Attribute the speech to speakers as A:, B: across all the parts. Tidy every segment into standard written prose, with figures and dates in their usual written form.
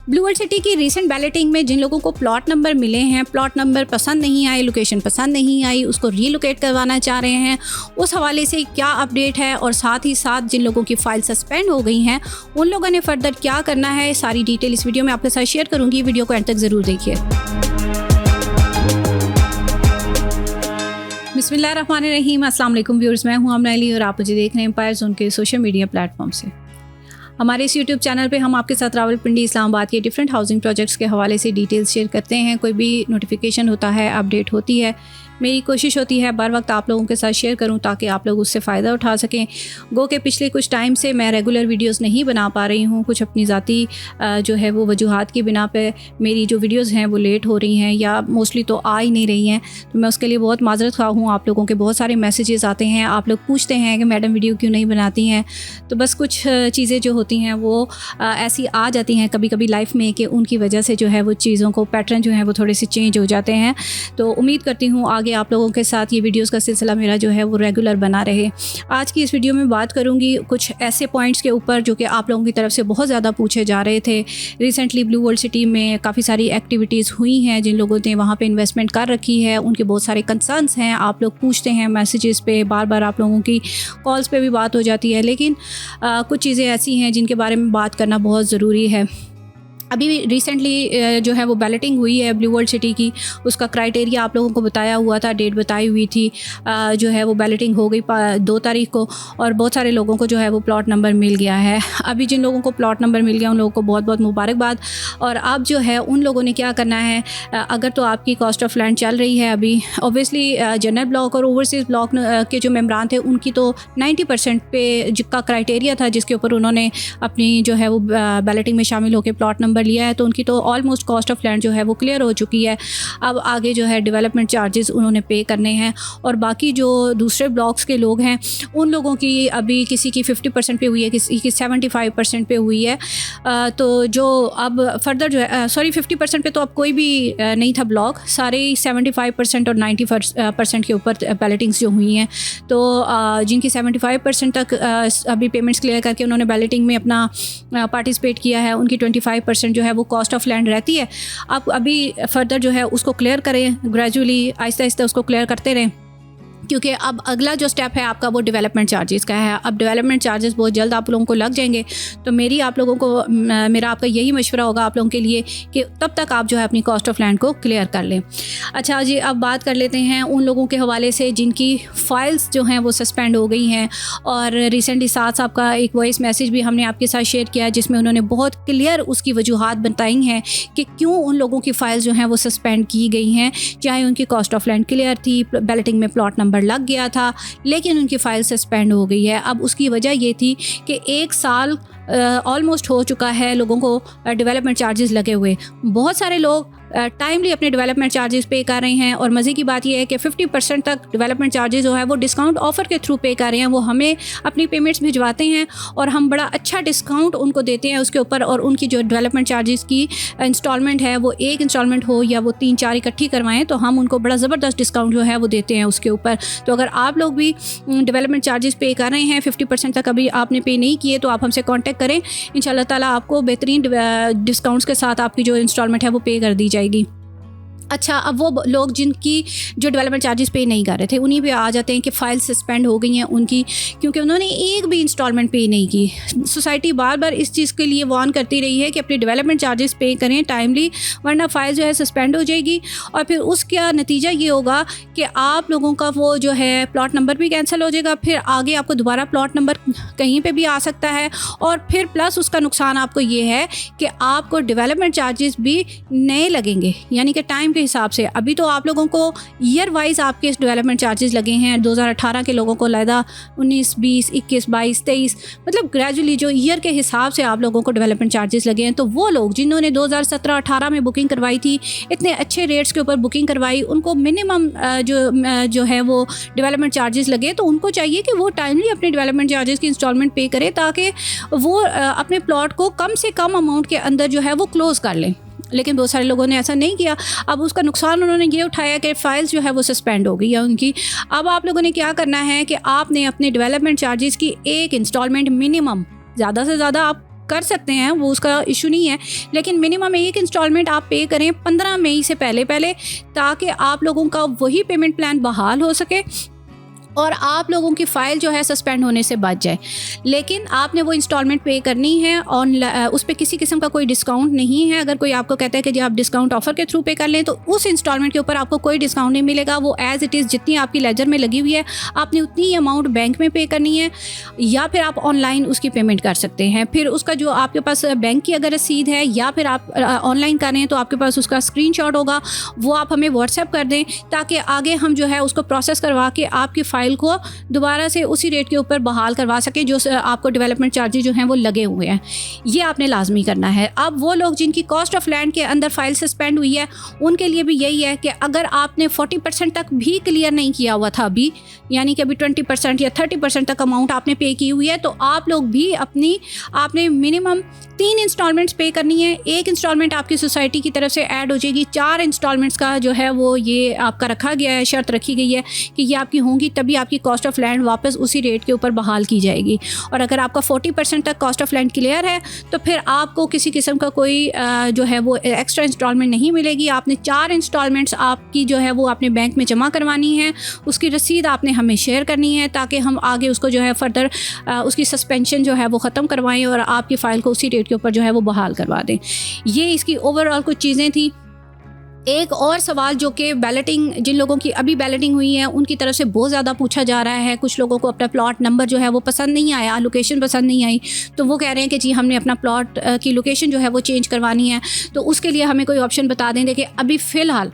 A: Blue world city की recent balloting में जिन लोगों को प्लॉट नंबर मिले हैं, प्लॉट नंबर पसंद नहीं आए, लोकेशन पसंद नहीं आई, उसको रीलोकेट करवाना चाह रहे हैं, उस हवाले से क्या अपडेट है और साथ ही साथ जिन लोगों की फ़ाइल सस्पेंड हो गई हैं उन लोगों ने फर्दर क्या करना है, सारी डिटेल इस वीडियो में आपके साथ शेयर करूँगी। वीडियो को एंड तक ज़रूर देखिए। बिस्मिल्लाहिर्रहमानिर्रहीम। अस्सलाम वालेकुम व्यूअर्स, मैं हूं आमना अली और आप मुझे देख रहे हैं एम्पायर ज़ोन के सोशल मीडिया प्लेटफॉर्म से। हमारे इस यूट्यूब चैनल पे हम आपके साथ रावलपिंडी इस्लामाबाद के डिफरेंट हाउसिंग प्रोजेक्ट्स के हवाले से डिटेल्स शेयर करते हैं। कोई भी नोटिफिकेशन होता है, अपडेट होती है, मेरी कोशिश होती है बर वक्त आप लोगों के साथ शेयर करूं ताकि आप लोग उससे फ़ायदा उठा सकें। गो के पिछले कुछ टाइम से मैं रेगुलर वीडियोस नहीं बना पा रही हूं, कुछ अपनी ज़ाती जो है वो वजूहात की बिना पे मेरी जो वीडियोस हैं वो लेट हो रही हैं या मोस्टली तो आ ही नहीं रही हैं, तो मैं उसके लिए बहुत माजरत ख़्वाह हूँ। आप लोगों के बहुत सारे मैसेजेस आते हैं, आप लोग पूछते हैं कि मैडम वीडियो क्यों नहीं बनाती हैं, तो बस कुछ चीज़ें जो होती हैं वो ऐसी आ जाती हैं कभी कभी लाइफ में कि उनकी वजह से जो है वो चीज़ों को पैटर्न जो है वो थोड़े से चेंज हो जाते हैं। तो उम्मीद करती हूँ आगे आप लोगों के साथ ये वीडियोस का सिलसिला मेरा जो है वो रेगुलर बना रहे। आज की इस वीडियो में बात करूँगी कुछ ऐसे पॉइंट्स के ऊपर जो कि आप लोगों की तरफ से बहुत ज़्यादा पूछे जा रहे थे। रिसेंटली ब्लू वर्ल्ड सिटी में काफ़ी सारी एक्टिविटीज़ हुई हैं, जिन लोगों ने वहाँ पे इन्वेस्टमेंट कर रखी है उनके बहुत सारे कंसर्न्स हैं। आप लोग पूछते हैं मैसेजेस पे, बार बार आप लोगों की कॉल्स पे भी बात हो जाती है, लेकिन कुछ चीज़ें ऐसी हैं जिनके बारे में बात करना बहुत ज़रूरी है। अभी रिसेंटली जो है वो बैलेटिंग हुई है ब्लू वर्ल्ड सिटी की, उसका क्राइटेरिया आप लोगों को बताया हुआ था, डेट बताई हुई थी, जो है वो बैलेटिंग हो गई 2 तारीख को और बहुत सारे लोगों को जो है वो प्लॉट नंबर मिल गया है। अभी जिन लोगों को प्लॉट नंबर मिल गया उन लोगों को बहुत बहुत मुबारकबाद। और अब जो है उन लोगों ने क्या करना है, अगर तो आपकी कॉस्ट ऑफ लैंड चल रही है अभी, ऑब्वियसली जनरल ब्लॉक और ओवरसीज़ ब्लॉक के जो मेम्बरान थे उनकी तो 90% पे जिसका क्राइटेरिया था जिसके ऊपर उन्होंने अपनी जो है वो बैलेटिंग में शामिल होकर प्लॉट नंबर लिया है, तो उनकी तो ऑलमोस्ट कॉस्ट ऑफ लैंड जो है वो क्लियर हो चुकी है। अब आगे जो है डेवलपमेंट चार्जेस उन्होंने पे करने हैं और बाकी जो दूसरे ब्लॉक्स के लोग हैं उन लोगों की अभी किसी की 50% पे हुई है, किसी की 75% पे हुई है। तो जो अब फर्दर जो है 50% पे तो अब कोई भी नहीं था ब्लॉक, सारे 75% और 90% के ऊपर बैलेटिंग्स जो हुई हैं, तो जिनकी 75% तक अभी पेमेंट्स क्लियर करके उन्होंने बैलेटिंग में अपना पार्टिसिपेट किया है, उनकी 25% जो है वो कॉस्ट ऑफ लैंड रहती है। आप अभी फर्दर जो है उसको क्लियर करें, ग्रेजुअली आहिस्ता आहिस्ता उसको क्लियर करते रहें, क्योंकि अब अगला जो स्टेप है आपका वो डेवलपमेंट चार्जेस का है। अब डेवलपमेंट चार्जेस बहुत जल्द आप लोगों को लग जाएंगे, तो मेरा आपका यही मशवरा होगा आप लोगों के लिए कि तब तक आप जो है अपनी कॉस्ट ऑफ लैंड को क्लियर कर लें। अच्छा जी, अब बात कर लेते हैं उन लोगों के हवाले से जिनकी फ़ाइल्स जो हैं वो सस्पेंड हो गई हैं। और रिसेंटली साथ साहब का एक वॉइस मैसेज भी हमने आपके साथ शेयर किया जिसमें उन्होंने बहुत क्लियर उसकी वजूहात बताई हैं कि क्यों उन लोगों की फ़ाइल्स जो हैं वो सस्पेंड की गई हैं। चाहे उनकी कॉस्ट ऑफ लैंड क्लियर थी, बैलेटिंग में प्लॉट नंबर लग गया था, लेकिन उनकी फ़ाइल सस्पेंड हो गई है। अब उसकी वजह ये थी कि 1 साल ऑलमोस्ट हो चुका है लोगों को डेवलपमेंट चार्जेस लगे हुए। बहुत सारे लोग टाइमली अपने डेवलपमेंट चार्जेस पे कर रहे हैं और मज़े की बात यह है कि 50% तक डेवलपमेंट चार्जेस जो है वो डिस्काउंट ऑफ़र के थ्रू पे कर रहे हैं। वो हमें अपनी पेमेंट्स भिजवाते हैं और हम बड़ा अच्छा डिस्काउंट उनको देते हैं उसके ऊपर, और उनकी जो डेवलपमेंट चार्जेस की इंस्टॉलमेंट है वो एक इंस्टॉलमेंट हो या वो 3-4 इकट्ठी करवाएं तो हम उनको बड़ा ज़बरदस्त डिस्काउंट जो है वो देते हैं उसके ऊपर। तो अगर आप लोग भी डेवलपमेंट चार्जेस पे कर रहे हैं, 50% तक अभी आपने पे नहीं किए, तो आप हमसे कॉन्टैक्ट करें, इंशाल्लाह ताला आपको बेहतरीन डिस्काउंट्स के साथ आपकी जो इंस्टॉलमेंट है वो पे कर दी जाएगी। अच्छा, अब वो लोग जिनकी जो डेवलपमेंट चार्जेस पे नहीं कर रहे थे उन्हीं पे आ जाते हैं कि फ़ाइल सस्पेंड हो गई हैं उनकी, क्योंकि उन्होंने एक भी इंस्टॉलमेंट पे नहीं की। सोसाइटी बार बार इस चीज़ के लिए वार्न करती रही है कि अपने डेवलपमेंट चार्जेस पे करें टाइमली, वरना फ़ाइल जो है सस्पेंड हो जाएगी और फिर उसका नतीजा ये होगा कि आप लोगों का वो जो है प्लॉट नंबर भी कैंसिल हो जाएगा, फिर आगे आपको दोबारा प्लॉट नंबर कहीं पर भी आ सकता है, और फिर प्लस उसका नुकसान आपको ये है कि आपको डेवलपमेंट चार्जेस भी नए लगेंगे, यानी कि टाइम हिसाब से। अभी तो आप लोगों को ईयर वाइज आपके डेवलपमेंट चार्जेस लगे हैं। 2018 के लोगों को लैदा 19, 20, 21, 22, 23, मतलब ग्रेजुअली जो ईयर के हिसाब से आप लोगों को डेवलपमेंट चार्जेस लगे हैं। तो वो लोग जिन्होंने 2017-18 में बुकिंग करवाई थी, इतने अच्छे रेट्स के ऊपर बुकिंग करवाई, उनको मिनिमम जो है वो डेवलपमेंट चार्जेस लगे, तो उनको चाहिए कि वो टाइमली अपने डेवलपमेंट चार्जेस की इंस्टॉलमेंट पे करें ताकि वो अपने प्लॉट को कम से कम अमाउंट के अंदर जो है वो क्लोज़ कर लें। लेकिन बहुत सारे लोगों ने ऐसा नहीं किया। अब उसका नुकसान उन्होंने ये उठाया कि फाइल्स जो है वो सस्पेंड हो गई है उनकी। अब आप लोगों ने क्या करना है कि आपने अपने डेवलपमेंट चार्जेस की एक इंस्टॉलमेंट मिनिमम, ज़्यादा से ज़्यादा आप कर सकते हैं, वो उसका इशू नहीं है, लेकिन मिनिमम एक इंस्टॉलमेंट आप पे करें 15 मई से पहले ताकि आप लोगों का वही पेमेंट प्लान बहाल हो सके और आप लोगों की फ़ाइल जो है सस्पेंड होने से बच जाए। लेकिन आपने वो इंस्टॉलमेंट पे करनी है और उस पर किसी किस्म का कोई डिस्काउंट नहीं है। अगर कोई आपको कहता है कि जी आप डिस्काउंट ऑफर के थ्रू पे कर लें, तो उस इंस्टॉलमेंट के ऊपर आपको कोई डिस्काउंट नहीं मिलेगा। वो एज़ इट इज़ जितनी आपकी लेजर में लगी हुई है आपने उतनी ही अमाउंट बैंक में पे करनी है, या फिर आप ऑनलाइन उसकी पेमेंट कर सकते हैं। फिर उसका जो आपके पास बैंक की अगर रसीद है या फिर आप ऑनलाइन कर रहे हैं तो आपके पास उसका स्क्रीनशॉट होगा, वो आप हमें व्हाट्सएप कर दें ताकि आगे हम जो है उसको प्रोसेस करवा के आपकी फ़ाइल को दोबारा से उसी रेट के ऊपर बहाल करवा सके जो आपको डेवलपमेंट चार्जेस जो हैं वो लगे हुए हैं। ये आपने लाजमी करना है। अब वो लोग जिनकी कॉस्ट ऑफ लैंड के अंदर फाइल सस्पेंड हुई है उनके लिए भी यही है कि अगर आपने 40% तक भी क्लियर नहीं किया हुआ था अभी, यानी कि अभी 20% या 30% तक अमाउंट आपने पे की हुई है, तो आप लोग भी आपने मिनिमम 3 इंस्टॉलमेंट्स पे करनी है। एक इंस्टॉलमेंट आपकी सोसाइटी की तरफ से ऐड हो जाएगी। 4 इंस्टॉलमेंट्स का जो है वो ये आपका रखा गया है, शर्त रखी गई है कि ये आपकी होंगी तभी आपकी कॉस्ट ऑफ लैंड वापस उसी रेट के ऊपर बहाल की जाएगी। और अगर आपका 40% तक कॉस्ट ऑफ लैंड क्लियर है तो फिर आपको किसी किस्म का कोई जो है वो एक्स्ट्रा इंस्टॉलमेंट नहीं मिलेगी। आपने 4 इंस्टॉलमेंट्स आपकी जो है वो आपने बैंक में जमा करवानी है, उसकी रसीद आपने हमें शेयर करनी है ताकि हम आगे उसको जो है फर्दर उसकी सस्पेंशन जो है वो ख़त्म करवाएं और आपकी फ़ाइल को उसी रेट के ऊपर जो है वो बहाल करवा दें। ये इसकी ओवरऑल कुछ चीज़ें थी। एक और सवाल जो कि बैलेटिंग, जिन लोगों की अभी बैलेटिंग हुई है उनकी तरफ से बहुत ज़्यादा पूछा जा रहा है। कुछ लोगों को अपना प्लॉट नंबर जो है वो पसंद नहीं आया, लोकेशन पसंद नहीं आई, तो वो कह रहे हैं कि जी हमने अपना प्लॉट की लोकेशन जो है वो चेंज करवानी है, तो उसके लिए हमें कोई ऑप्शन बता दें। देखिए अभी फ़िलहाल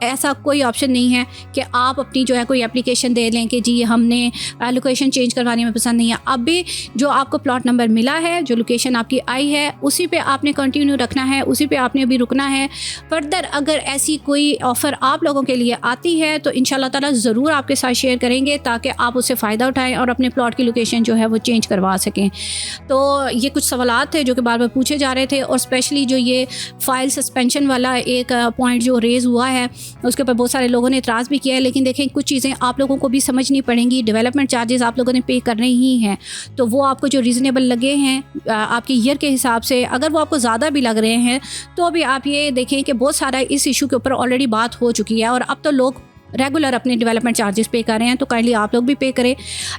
A: ऐसा कोई ऑप्शन नहीं है कि आप अपनी जो है कोई एप्लीकेशन दे लें कि जी हमने लोकेशन चेंज करवाने में पसंद नहीं है। अभी जो आपको प्लॉट नंबर मिला है, जो लोकेशन आपकी आई है, उसी पे आपने कंटिन्यू रखना है, उसी पे आपने अभी रुकना है। फर्दर अगर ऐसी कोई ऑफ़र आप लोगों के लिए आती है तो इंशाल्लाह ताला ज़रूर आपके साथ शेयर करेंगे ताकि आप उससे फ़ायदा उठाएँ और अपने प्लॉट की लोकेशन जो है वो चेंज करवा सकें। तो ये कुछ सवालात थे जो कि बार बार पूछे जा रहे थे, और स्पेशली जो ये फ़ाइल सस्पेंशन वाला एक पॉइंट जो रेज़ हुआ है उसके ऊपर बहुत सारे लोगों ने इतराज़ भी किया है। लेकिन देखें कुछ चीज़ें आप लोगों को भी समझनी पड़ेंगी। डेवलपमेंट चार्जेस आप लोगों ने पे करने ही हैं, तो वो आपको जो रीज़नेबल लगे हैं आपके ईयर के हिसाब से, अगर वो आपको ज़्यादा भी लग रहे हैं तो भी आप ये देखें कि बहुत सारा इस इशू के ऊपर ऑलरेडी बात हो चुकी है और अब तो लोग रेगुलर अपने डेवलपमेंट चार्जेस पे कर रहे हैं, तो काइंडली आप लोग भी पे करें।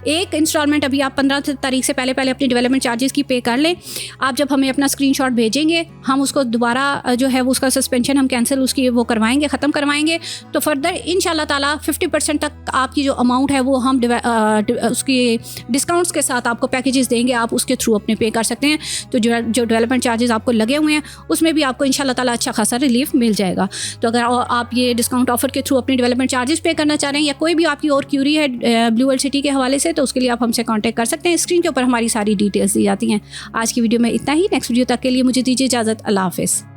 A: एक इंस्टॉलमेंट अभी आप 15 तारीख से पहले अपनी डेवलपमेंट चार्जेस की पे कर लें। आप जब हमें अपना स्क्रीनशॉट भेजेंगे हम उसको दोबारा जो है वो उसका सस्पेंशन हम कैंसिल उसकी वो करवाएंगे, ख़त्म करवाएंगे। तो फर्दर इंशाल्लाह ताला 50% तक आपकी जो अमाउंट है वो हम उसकी डिस्काउंट्स के साथ आपको पैकेजेस देंगे, आप उसके थ्रू अपने पे कर सकते हैं। तो जो डेवलपमेंट चार्जेस आपको लगे हुए हैं उसमें भी आपको इंशाल्लाह ताला अच्छा खासा रिलीफ मिल जाएगा। तो अगर आप ये डिस्काउंट ऑफर के थ्रू अपनी डेवलपमेंट चार्जेस पे करना चाह रहे हैं या कोई भी आपकी और क्यूरी है ब्लू वर्ल्ड सिटी के हवाले से, तो उसके लिए आप हमसे कांटेक्ट कर सकते हैं। स्क्रीन के ऊपर हमारी सारी डिटेल्स दी जाती हैं। आज की वीडियो में इतना ही। नेक्स्ट वीडियो तक के लिए मुझे दीजिए इजाज़त। अल्लाह हाफ़िज़।